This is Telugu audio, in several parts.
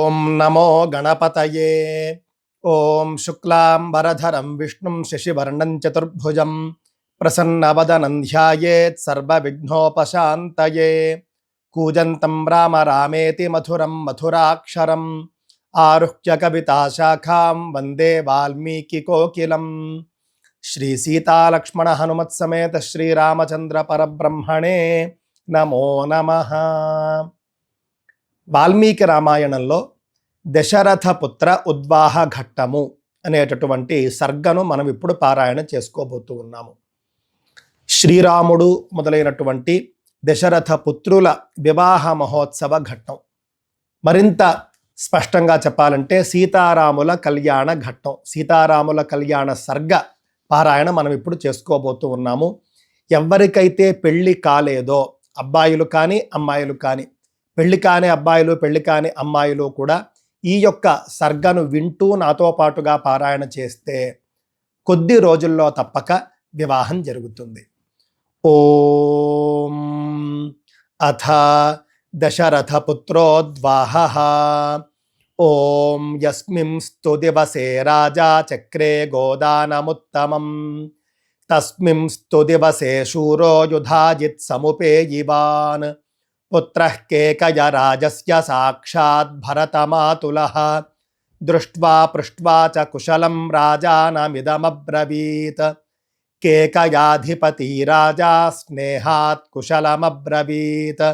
ఓం నమో గణపతయే. ఓం శుక్లాంబరధరం విష్ణుం శశివర్ణం చతుర్భుజం ప్రసన్నవదనం ధ్యాయేత్ సర్వవిఘ్నోపశాంతయే. కూజంతం రామ రామేతి మధురం మధురాక్షరం ఆరుహ్య కవితాశాఖాం వందే వాల్మీకి కోకిలం. శ్రీ సీతాలక్ష్మణ హనుమత్ సమేత శ్రీరామచంద్ర పరబ్రహ్మణే నమో నమః. వాల్మీకి రామాయణంలో దశరథ పుత్ర ఉద్వాహ ఘట్టము అనేటటువంటి సర్గను మనం ఇప్పుడు పారాయణ చేసుకోబోతూ ఉన్నాము. శ్రీరాముడు మొదలైనటువంటి దశరథ పుత్రుల వివాహ మహోత్సవ ఘట్టం. మరింత స్పష్టంగా చెప్పాలంటే సీతారాముల కళ్యాణ ఘట్టం, సీతారాముల కళ్యాణ సర్గ పారాయణ మనం ఇప్పుడు చేసుకోబోతూ ఉన్నాము. ఎవరికైతే పెళ్లి కాలేదో, అబ్బాయిలు కానీ అమ్మాయిలు కానీ, పెళ్లి కాని అబ్బాయిలు పెళ్లి కాని అమ్మాయిలు కూడా ఈ యొక్క సర్గను వింటూ నాతో పాటుగా పారాయణ చేస్తే కొద్ది రోజుల్లో తప్పక వివాహం జరుగుతుంది. ఓం అథ దశరథ పుత్రోద్వాహః. ఓం యస్మింస్తు దివసే రాజా చక్రే గోదానముత్తమం తస్మింస్తు దివసే శూరో యుధాజిత్ సముపేయివాన్ పుత్రః కేకయ రాజస్య సాక్షాత్ భరతమాతులః దృష్ట్వా పృష్ట్వా చ కుశలం రాజానమిదమబ్రవీత్. కేకయాధిపతి రాజా స్నేహాత్ కుశలమబ్రవీత్.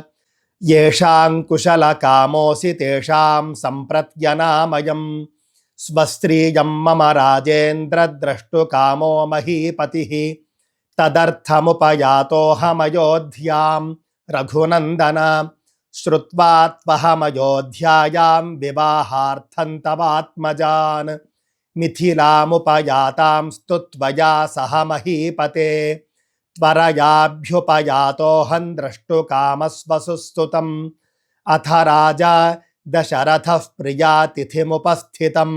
యేషాం కుశలకామోసి తేషాం సంప్రత్యనామయం స్వస్త్రీయం మమ రాజేంద్ర ద్రష్టుకామో మహీపతిః. తదర్థముపయాతోహమయోధ్యాం రఘునందన శ్రుత్వా త్వహమయోధ్యాయాం వివాహార్థం తవాత్మజాన్. మిథిలాముపయాతాంస్తు త్వయా సహ మహీపతే త్వరయాభ్యుపయాతోహం ద్రష్టుకామస్వసుస్తుతం. అథ రాజా దశరథః ప్రియాతిథిముపస్థితం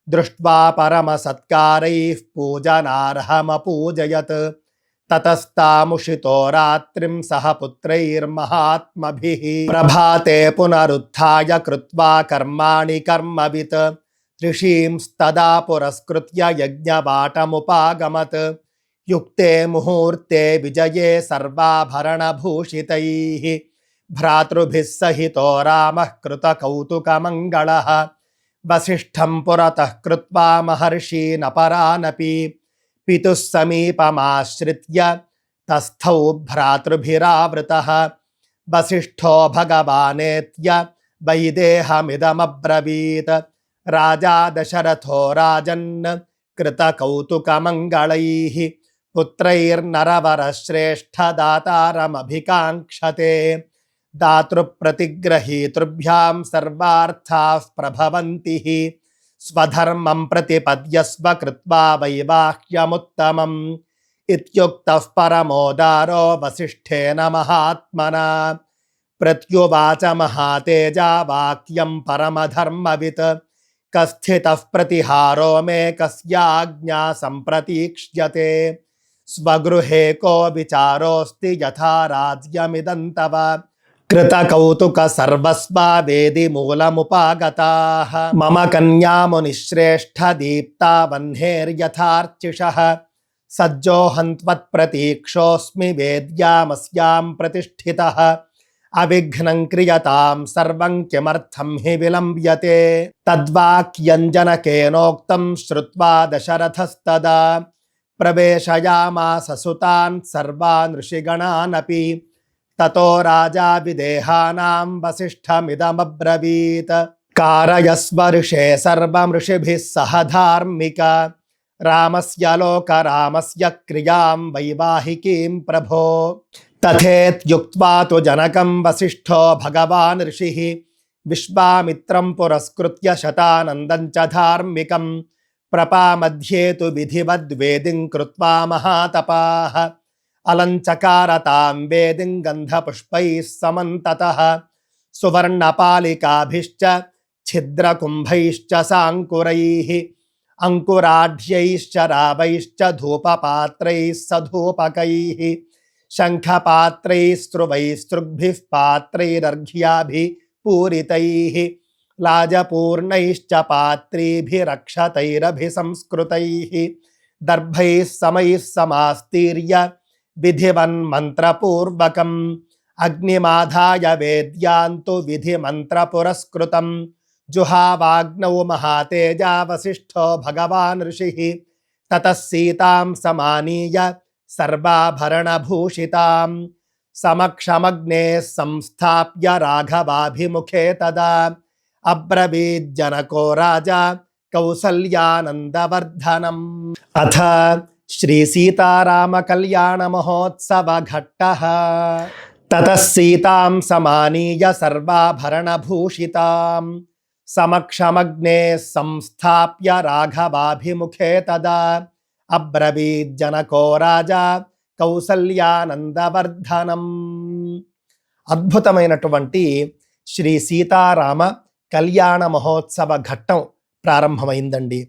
దృష్ట్వా పరమసత్కారైః పూజనార్హమపూజయత్. తతస్తాముషితో రాత్రిం సహ పుత్రైర్మహాత్మభిః. ప్రభాతే పునరుత్థాయ కృత్వా కర్మాణి కర్మవిత్. ఋషీంస్తదా పురస్కృత్య యజ్ఞవాటముపాగమత్. యుక్తే ముహూర్తే విజయే సర్వాభరణభూషితైః. భ్రాతృభిः సహితో రామः కృతకౌతుకమంగళः. వసిష్ఠం పురతః కృత్వా మహర్షీనపరానపి. పితుః సమీపమాశ్రిత్య తస్థౌ భ్రాతృభిరావృతః. వసిష్ఠో భగవానేత్య వైదేహమిదమబ్రవీత్. రాజా దశరథో రాజన్ కృతకౌతుకమంగళైః పుత్రైర్నరవరశ్రేష్ఠ దాతారమభికాంక్షతే. దాతృప్రతిగ్రహీతృభ్యాం సర్వార్థాః ప్రభవంతి. స్వధర్మం ప్రతిపద్యస్వ కృత్వా వైవాహ్యముత్తమం. ఇత్యుక్తః పరమోదారో వసిష్ఠేన మహాత్మనా. ప్రత్యువాచ మహాతేజా వాక్యం పరమధర్మవిత్. కస్థితః ప్రతిహారో మే కస్యాజ్ఞా సంప్రతీక్ష్యతే. స్వగృహే కో విచారోస్తి యథా రాజ్యమిదం తవ. కృతకౌతుక సర్వస్వ వేది మూలముపాగతాః. మమ కన్యామునిశ్రేష్ఠ దీప్తా వహ్నేర్యథార్చిషః. సజ్జోహం త్వత్ప్రతీక్షోస్మి వేద్యామస్యాం ప్రతిష్ఠితః. అవిఘ్నం క్రియతాం సర్వం కిమర్థం హి విలంబ్యతే. తద్వాక్యంజనకేనోక్తం శ్రుత్వా దశరథస్తదా ప్రవేశయామాస సుతాన్ సర్వాన్ ఋషిగణానపి. తతో రాజా విదేహానాం వసిష్ఠమిదమబ్రవీత్. కారయస్వ ఋషే సర్వం ఋషిభిః సహ ధార్మిక. రామస్య లోకరామస్య క్రియాం వైవాహికీం ప్రభో. తథేత్యుక్త్వా తు జనకం వసిష్ఠో భగవాన్ ఋషిః. విశ్వామిత్రం పురస్కృత్య శతానందం చ ధార్మికం. ప్రపామధ్యే తు విధివద్వేదిం కృత్వా మహాతపాః. అలంచకారతాం వేదిం గంధపుష్పైః సమంతతః. సువర్ణపాలికాభిశ్చ ఛిద్రకుంభైశ్చ సాంకురైః. అంకురాఢ్యైశ్చ రావైశ్చ ధూపపాత్రైః సధూపకైః. శంఖపాత్రైః స్త్రువైస్తృగ్భిః పాత్రైరర్ఘ్యాభిః పూరితైః. లాజపూర్ణైశ్చ పాత్రీభిరక్షతైరభిసంస్కృతైః దర్భైః సమైః సమాస్తీర్య విధివన్మంత్రపూర్వకం అగ్నిమాధాయ వేద్యాంతు విధిమంత్రపురస్కృతం జుహావాగ్నౌ మహాతేజా వసిష్ఠో భగవాన్ ఋషిః తతః సీతాం సమానీయ సర్వాభరణభూషితాం సమక్షమగ్నే సంస్థాప్య రాఘవాభిముఖే తదా అబ్రవీజ్జనకో రాజా కౌసల్యానందవర్ధనం. అథ శ్రీ సీతారామ కళ్యాణ మహోత్సవ ఘట్టః. తతః సీతాం సమానీయ సర్వాభరణభూషితాం సమక్షమగ్నే సంస్థాప్య రాఘవాభిముఖే తదా అబ్రవీజ్జనకో రాజా కౌసల్యానందవర్ధనం. అద్భుతమైనటువంటి శ్రీ సీతారామ కళ్యాణ మహోత్సవ ఘట్టం ప్రారంభమైందండి.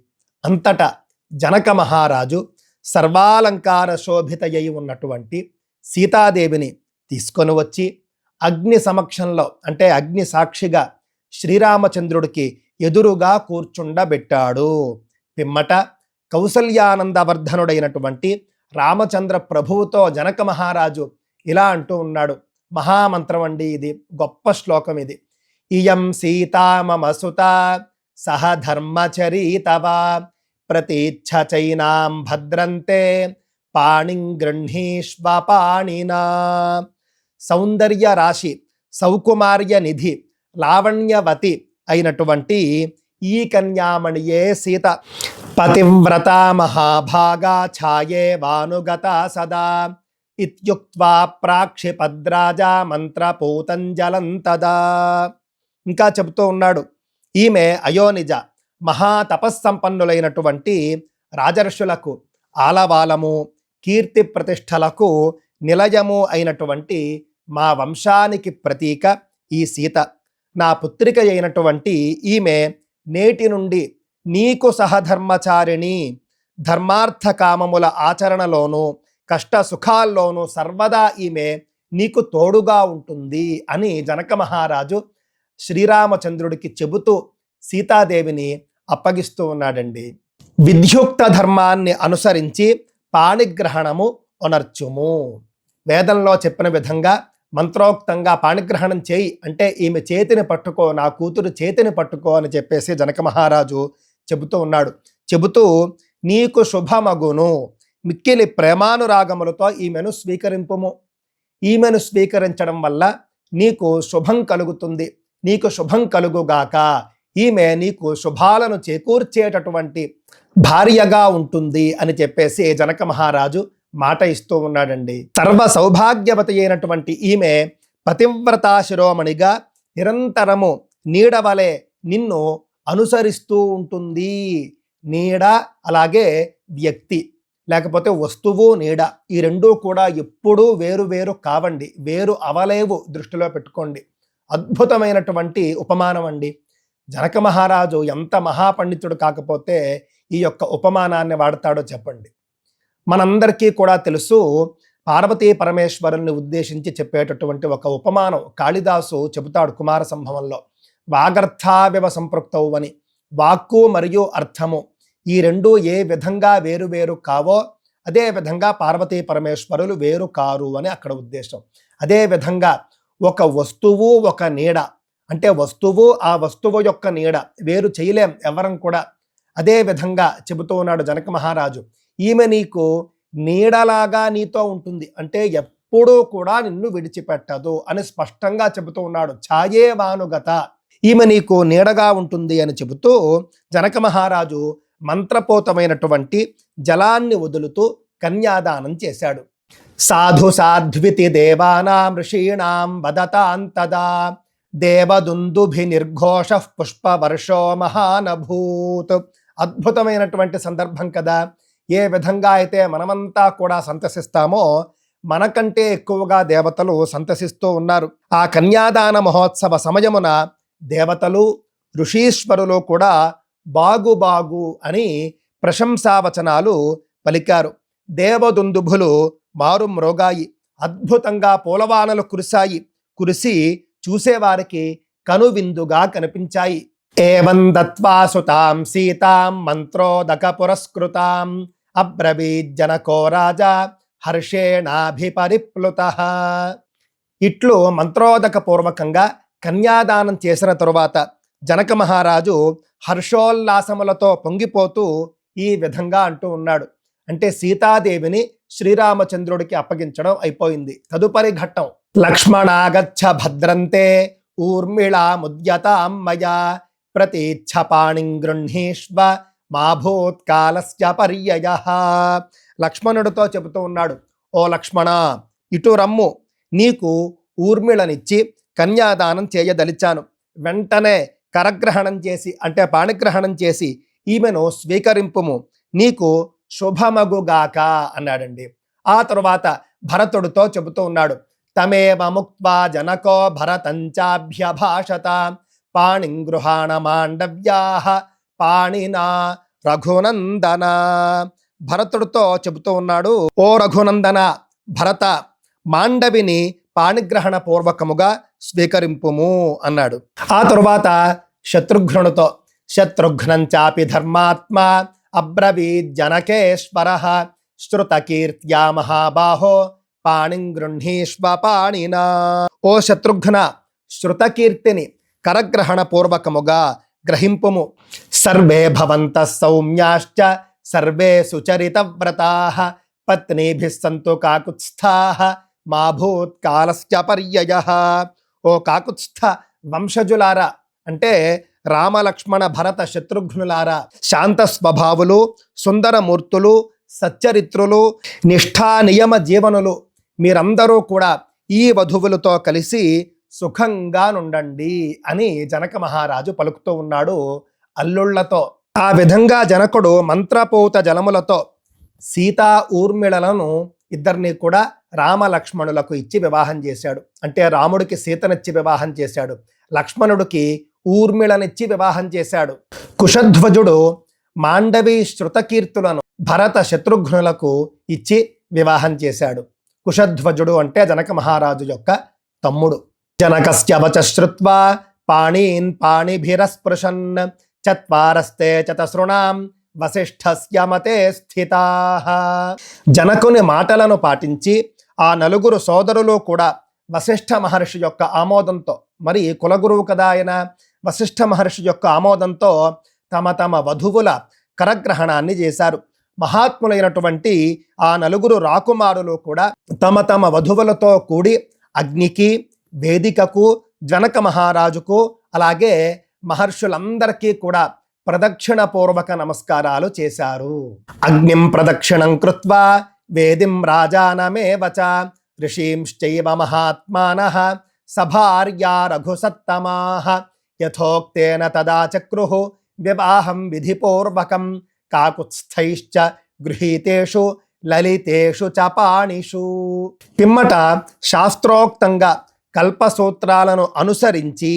అంతటా జనక మహారాజు సర్వాలంకార శోభితయ్యి ఉన్నటువంటి సీతాదేవిని తీసుకొని వచ్చి అగ్ని సమక్షంలో అంటే అగ్ని సాక్షిగా శ్రీరామచంద్రుడికి ఎదురుగా కూర్చుండబెట్టాడు. పిమ్మట కౌసల్యానందవర్ధనుడైనటువంటి రామచంద్ర ప్రభువుతో జనక మహారాజు ఇలా అంటూ ఉన్నాడు. మహామంత్రం అండి ఇది, గొప్ప శ్లోకం ఇది. ఇయం సీతా మమ సుత సహ ధర్మచరీతవా ప్రతీచ్ఛచైనాం భద్రంతే పాణిం గృహ్ణీష్వ పాణినా. సౌందర్య రాశి, సౌకుమార్య నిధి, లావణ్యవతి అయినటువంటి ఈ కన్యామణియే సీత. పతివ్రత మహాభాగా ఛాయే వానుగత సదా ఇత్యుక్త్వా ప్రాక్షిపద్రాజా మంత్రపూతంజలం తదా. ఇంకా చెబుతూ ఉన్నాడు, ఈమె అయోనిజ మహాతపస్సంపన్నులైనటువంటి రాజర్షులకు ఆలవాలము కీర్తి ప్రతిష్టలకు నిలయము అయినటువంటి మా వంశానికి ప్రతీక ఈ సీత. నా పుత్రిక అయినటువంటి ఈమె నేటి నుండి నీకు సహధర్మచారిణి, ధర్మార్థ కామముల ఆచరణలోనూ కష్ట సుఖాల్లోనూ సర్వదా ఈమె నీకు తోడుగా ఉంటుంది అని జనక మహారాజు శ్రీరామచంద్రుడికి చెబుతూ సీతాదేవిని అప్పగిస్తూ ఉన్నాడండి. విద్యుక్త ధర్మాన్ని అనుసరించి పాణిగ్రహణము ఒనర్చుము. వేదంలో చెప్పిన విధంగా మంత్రోక్తంగా పాణిగ్రహణం చేయి అంటే ఈమె చేతిని పట్టుకో, నా కూతురు చేతిని పట్టుకో అని చెప్పేసి జనక మహారాజు చెబుతూ ఉన్నాడు. చెబుతూ నీకు శుభమగును, మిక్కిలి ప్రేమానురాగములతో ఈమెను స్వీకరింపుము. ఈమెను స్వీకరించడం వల్ల నీకు శుభం కలుగుతుంది, నీకు శుభం కలుగుగాక. ఈమె నీకు శుభాలను చేకూర్చేటటువంటి భార్యగా ఉంటుంది అని చెప్పేసి జనక మహారాజు మాట ఇస్తూ ఉన్నాడండి. సర్వ సౌభాగ్యవతి అయినటువంటి ఈమె పతివ్రతా శిరోమణిగా నిరంతరము నీడవలే నిన్ను అనుసరిస్తూ ఉంటుంది. నీడ అలాగే వ్యక్తి లేకపోతే వస్తువు నీడ, ఈ రెండూ కూడా ఎప్పుడూ వేరు వేరు కావండి, వేరు అవలేవు, దృష్టిలో పెట్టుకోండి. అద్భుతమైనటువంటి ఉపమానం అండి. జనక మహారాజు ఎంత మహాపండితుడు కాకపోతే ఈ యొక్క ఉపమానాన్ని వాడతాడో చెప్పండి. మనందరికీ కూడా తెలుసు, పార్వతీ పరమేశ్వరుల్ని ఉద్దేశించి చెప్పేటటువంటి ఒక ఉపమానం కాళిదాసు చెబుతాడు కుమార సంభవంలో. వాగర్థావివ సంపృక్తవు అని. వాక్కు మరియు అర్థము ఈ రెండు ఏ విధంగా వేరు వేరు కావో అదే విధంగా పార్వతీ పరమేశ్వరులు వేరు కారు అని అక్కడ ఉద్దేశం. అదే విధంగా ఒక వస్తువు ఒక నీడ అంటే వస్తువు ఆ వస్తువు యొక్క నీడ వేరు చేయలేం ఎవరం కూడా. అదే విధంగా చెబుతూ ఉన్నాడు జనక మహారాజు, ఈమె నీకు నీడలాగా నీతో ఉంటుంది అంటే ఎప్పుడూ కూడా నిన్ను విడిచిపెట్టదు అని స్పష్టంగా చెబుతూ ఉన్నాడు. ఛాయే వానుగత, ఈమె నీకు నీడగా ఉంటుంది అని చెబుతూ జనక మహారాజు మంత్రపోతమైనటువంటి జలాన్ని వదులుతూ కన్యాదానం చేశాడు. సాధు సాధ్వితి దేవానాం ఋషీణాం వదతాంతదా దేవదుందుభి నిర్ఘోష పుష్పవర్షో మహానభూత్. అద్భుతమైనటువంటి సందర్భం కదా. ఏ విధంగా అయితే మనమంతా కూడా సంతసిస్తామో మనకంటే ఎక్కువగా దేవతలు సంతసిస్తూ ఉన్నారు. ఆ కన్యాదాన మహోత్సవ సమయమున దేవతలు ఋషీశ్వరులు కూడా బాగు బాగు అని ప్రశంసావచనాలు పలికారు. దేవదుందుభులు మారు మ్రోగాయి, అద్భుతంగా పూలవానలు కురిశాయి. కురిసి చూసేవారికి కనువిందుగా కనిపించాయి. ఏవం దత్వా సుతాం సీతాం మంత్రోదక పురస్కృతాం అబ్రవీజ్జనకో రాజా హర్షేణాభిపరిప్లుతః. ఇట్లు మంత్రోదక పూర్వకంగా కన్యాదానం చేసిన తరువాత జనక మహారాజు హర్షోల్లాసములతో పొంగిపోతూ ఈ విధంగా అంటూ ఉన్నాడు. అంటే సీతాదేవిని శ్రీరామచంద్రుడికి అప్పగించడం అయిపోయింది. తదుపరి ఘట్టం, లక్ష్మణాగచ్చ భద్రంతే ఊర్మిళా ముద్యతాం మయా ప్రతీచ్ఛ పాణిం గృహ్ణీష్వ మా భూత్కాలస్య పర్యయః. లక్ష్మణుడితో చెబుతూ ఉన్నాడు, ఓ లక్ష్మణ, ఇటు రమ్ము, నీకు ఊర్మిళనిచ్చి కన్యాదానం చేయదలిచాను. వెంటనే కరగ్రహణం చేసి అంటే పాణిగ్రహణం చేసి ఈమెను స్వీకరింపుము, నీకు శుభమగుగాక అన్నాడండి. ఆ తరువాత భరతుడితో చెబుతూ ఉన్నాడు, తమేవ ముక్త్వా జనకో భరతంచాభ్యభాషత పాణిం గృహాణ మాండవ్యాః పాణినా రఘునందన. భరతుడితో చెబుతూ ఉన్నాడు, ఓ రఘునందన, భరత, మాండవిని పాణిగ్రహణ పూర్వకముగా స్వీకరింపుము అన్నాడు. ఆ తరువాత శత్రుఘ్నుడితో, శత్రుఘ్నంచాపి ధర్మాత్మా అబ్రవీజ్జనకేశ్వరః శ్రుతకీర్త్యా మహాబాహో పాణిం గృహ్ణీష్వ పాణినా. ఓ శత్రుఘ్న, శృతకీర్తిని కరగ్రహణ పూర్వకముగా గ్రహింపుము. సర్వే భవంతః సౌమ్యాశ్చ సర్వే సుచరితవ్రతాః పత్నీభిః సంతు కాకుత్స్థాః మా భూత్కాలస్య పర్యయః. ఓ కాకుత్స్థ వంశజులారా, అంటే రామలక్ష్మణ భరత శత్రుఘ్నులారా, శాంత స్వభావులు, సుందరమూర్తులు, సచ్చరిత్రులు, నిష్ఠా నియమ జీవనులు, మీరందరూ కూడా ఈ వధువులతో కలిసి సుఖంగా నుండండి అని జనక మహారాజు పలుకుతూ ఉన్నాడు అల్లుళ్లతో. ఆ విధంగా జనకుడు మంత్రపూత జలములతో సీతా ఊర్మిళలను ఇద్దరిని కూడా రామలక్ష్మణులకు ఇచ్చి వివాహం చేశాడు. అంటే రాముడికి సీతనిచ్చి వివాహం చేశాడు, లక్ష్మణుడికి ఊర్మిళనిచ్చి వివాహం చేశాడు. కుశధ్వజుడు మాండవి శృతకీర్తులను భరత శత్రుఘ్నులకు ఇచ్చి వివాహం చేశాడు. కుశధ్వజుడు అంటే జనక మహారాజు యొక్క తమ్ముడు. జనకస్య వచ శ్రుత్వా పాణీన్ పాణిభిరస్పృశన్ చత్వారస్తే చతసృణాం వసిష్ఠస్య మతే స్థితాః. జనకుని మాటలను పాటించి ఆ నలుగురు సోదరులు కూడా వశిష్ఠ మహర్షి యొక్క ఆమోదంతో, మరి కులగురువు కదా ఆయన, వశిష్ఠ మహర్షి యొక్క ఆమోదంతో తమ తమ వధువుల కరగ్రహణాన్ని చేశారు. మహాత్ములైనటువంటి ఆ నలుగురు రాకుమారులు కూడా తమ తమ వధువులతో కూడి అగ్నికి, వేదికకు, జనక మహారాజుకు, అలాగే మహర్షులందరికీ కూడా ప్రదక్షిణ పూర్వక నమస్కారాలు చేశారు. అగ్నిం ప్రదక్షిణం కృత్వా వేదిం రాజానమేవచ ఋషీంశ్చైవ మహాత్మానః సభార్యా రఘుసత్తమాః యథోక్తేన తదా చక్రుః వివాహం విధిపూర్వకం కాకుత్స్థైశ్చ గృహీతేషు లలితేషు చ పాణిషు. పిమ్మట శాస్త్రోక్తంగా కల్పసూత్రాలను అనుసరించి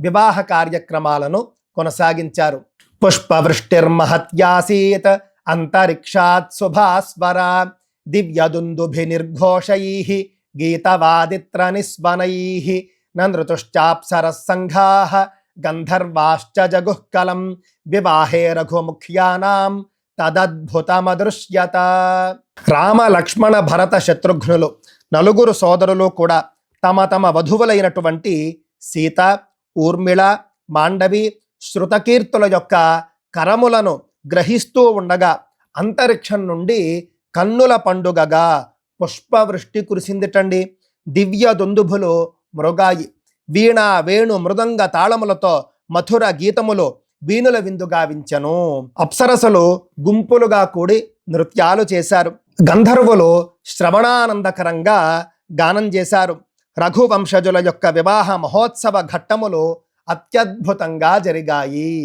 వివాహ కార్యక్రమాలను కొనసాగించారు. పుష్పవృష్టిర్మహత్యాసీత్ అంతరిక్షాత్ శుభాస్వర దివ్యదుందుభి నిర్ఘోషైః గీతవాదిత్ర నిస్వనైః నృతుశ్చాప్సరస్సంఘాః గంధర్వాశ్చ జగుఃకలం వివాహే రఘుముఖ్యానాం తదద్భుతమదృశ్యత. రామ లక్ష్మణ భరత శత్రుఘ్నులు నలుగురు సోదరులు కూడా తమ తమ వధువులైనటువంటి సీత, ఊర్మిళ, మాండవి, శృతకీర్తుల యొక్క కరములను గ్రహిస్తూ ఉండగా అంతరిక్షం నుండి కన్నుల పండుగగా పుష్పవృష్టి కురిసిందిటండి. దివ్య దుందుభులు మృగాయి. వీణ, వేణు, మృదంగ తాళములతో మధుర గీతములు వీణుల విందు గావించెను. అప్సరసలు గుంపులుగా కూడి నృత్యాలు చేశారు. గంధర్వులు శ్రవణానందకరంగా గానం చేశారు. రఘువంశజుల యొక్క వివాహ మహోత్సవ ఘట్టములు అత్యద్భుతంగా జరిగాయి.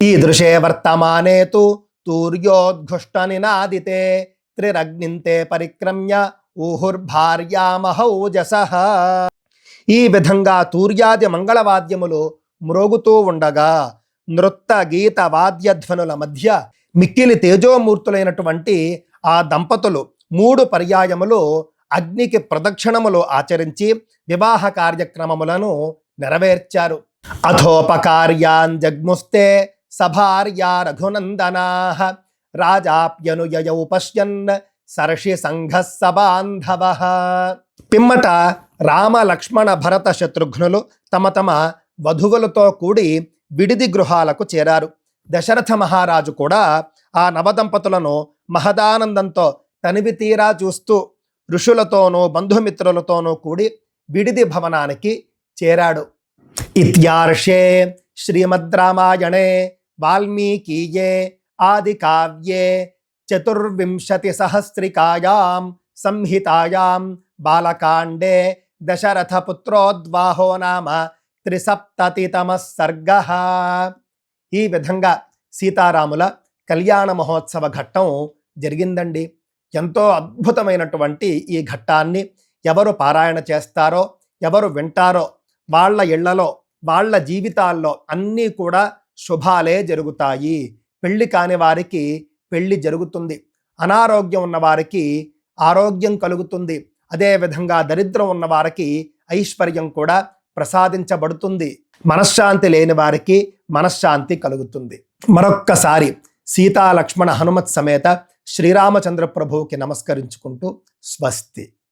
ఈదృశే వర్తమానే తు తూర్యోద్ఘుష్ట నినాదితే త్రిరగ్నింతే పరిక్రమ్య ఊహుర్భార్యామహౌజసః. ఈ విధంగా తూర్యాది మంగళవాద్యములు మ్రోగుతూ ఉండగా నృత్త గీత వాద్యధ్వనుల మధ్య మిక్కిలి తేజోమూర్తులైనటువంటి ఆ దంపతులు 3 పర్యాయములు అగ్నికి ప్రదక్షిణములు ఆచరించి వివాహ కార్యక్రమములను నెరవేర్చారు. అథోపకార్యాన్ జగ్ముస్తే సభార్యా రఘునందనాః రాజాప్యనుయయౌ పశ్యన్ సర్షి సంఘ సబాంధవః. పిమ్మట రామ లక్ష్మణ భరత శత్రుఘ్నులు తమ తమ వధువులతో కూడి విడిది గృహాలకు చేరారు. దశరథ మహారాజు కూడా ఆ నవదంపతులను మహదానందంతో తనివి తీరా చూస్తూ ఋషులతోనూ బంధుమిత్రులతోనూ కూడి విడిది భవనానికి చేరాడు. ఇత్యార్షే శ్రీమద్ రామాయణే వాల్మీకీయే ఆది కావ్యే 24 సహస్రికాయాం సంహితాయాం బాలకాండే దశరథ పుత్రోద్వాహో నామ 73తమ సర్గః. ఈ విధంగా సీతారాముల కళ్యాణ మహోత్సవ ఘట్టం జరిగిందండి. ఎంతో అద్భుతమైనటువంటి ఈ ఘట్టాన్ని ఎవరు పారాయణ చేస్తారో, ఎవరు వింటారో వాళ్ళ ఇళ్లలో, వాళ్ళ జీవితాల్లో అన్నీ కూడా శుభాలే జరుగుతాయి. పెళ్లి కాని వారికి పెళ్లి జరుగుతుంది, అనారోగ్యం ఉన్న వారికి ఆరోగ్యం కలుగుతుంది, అదేవిధంగా దరిద్రం ఉన్న వారికి ఐశ్వర్యం కూడా ప్రసాదించబడుతుంది, మనశ్శాంతి లేని వారికి మనశ్శాంతి కలుగుతుంది. మరొక్కసారి సీతా లక్ష్మణ హనుమత్ సమేత శ్రీరామచంద్ర ప్రభువుకి నమస్కరించుకుంటూ స్వస్తి.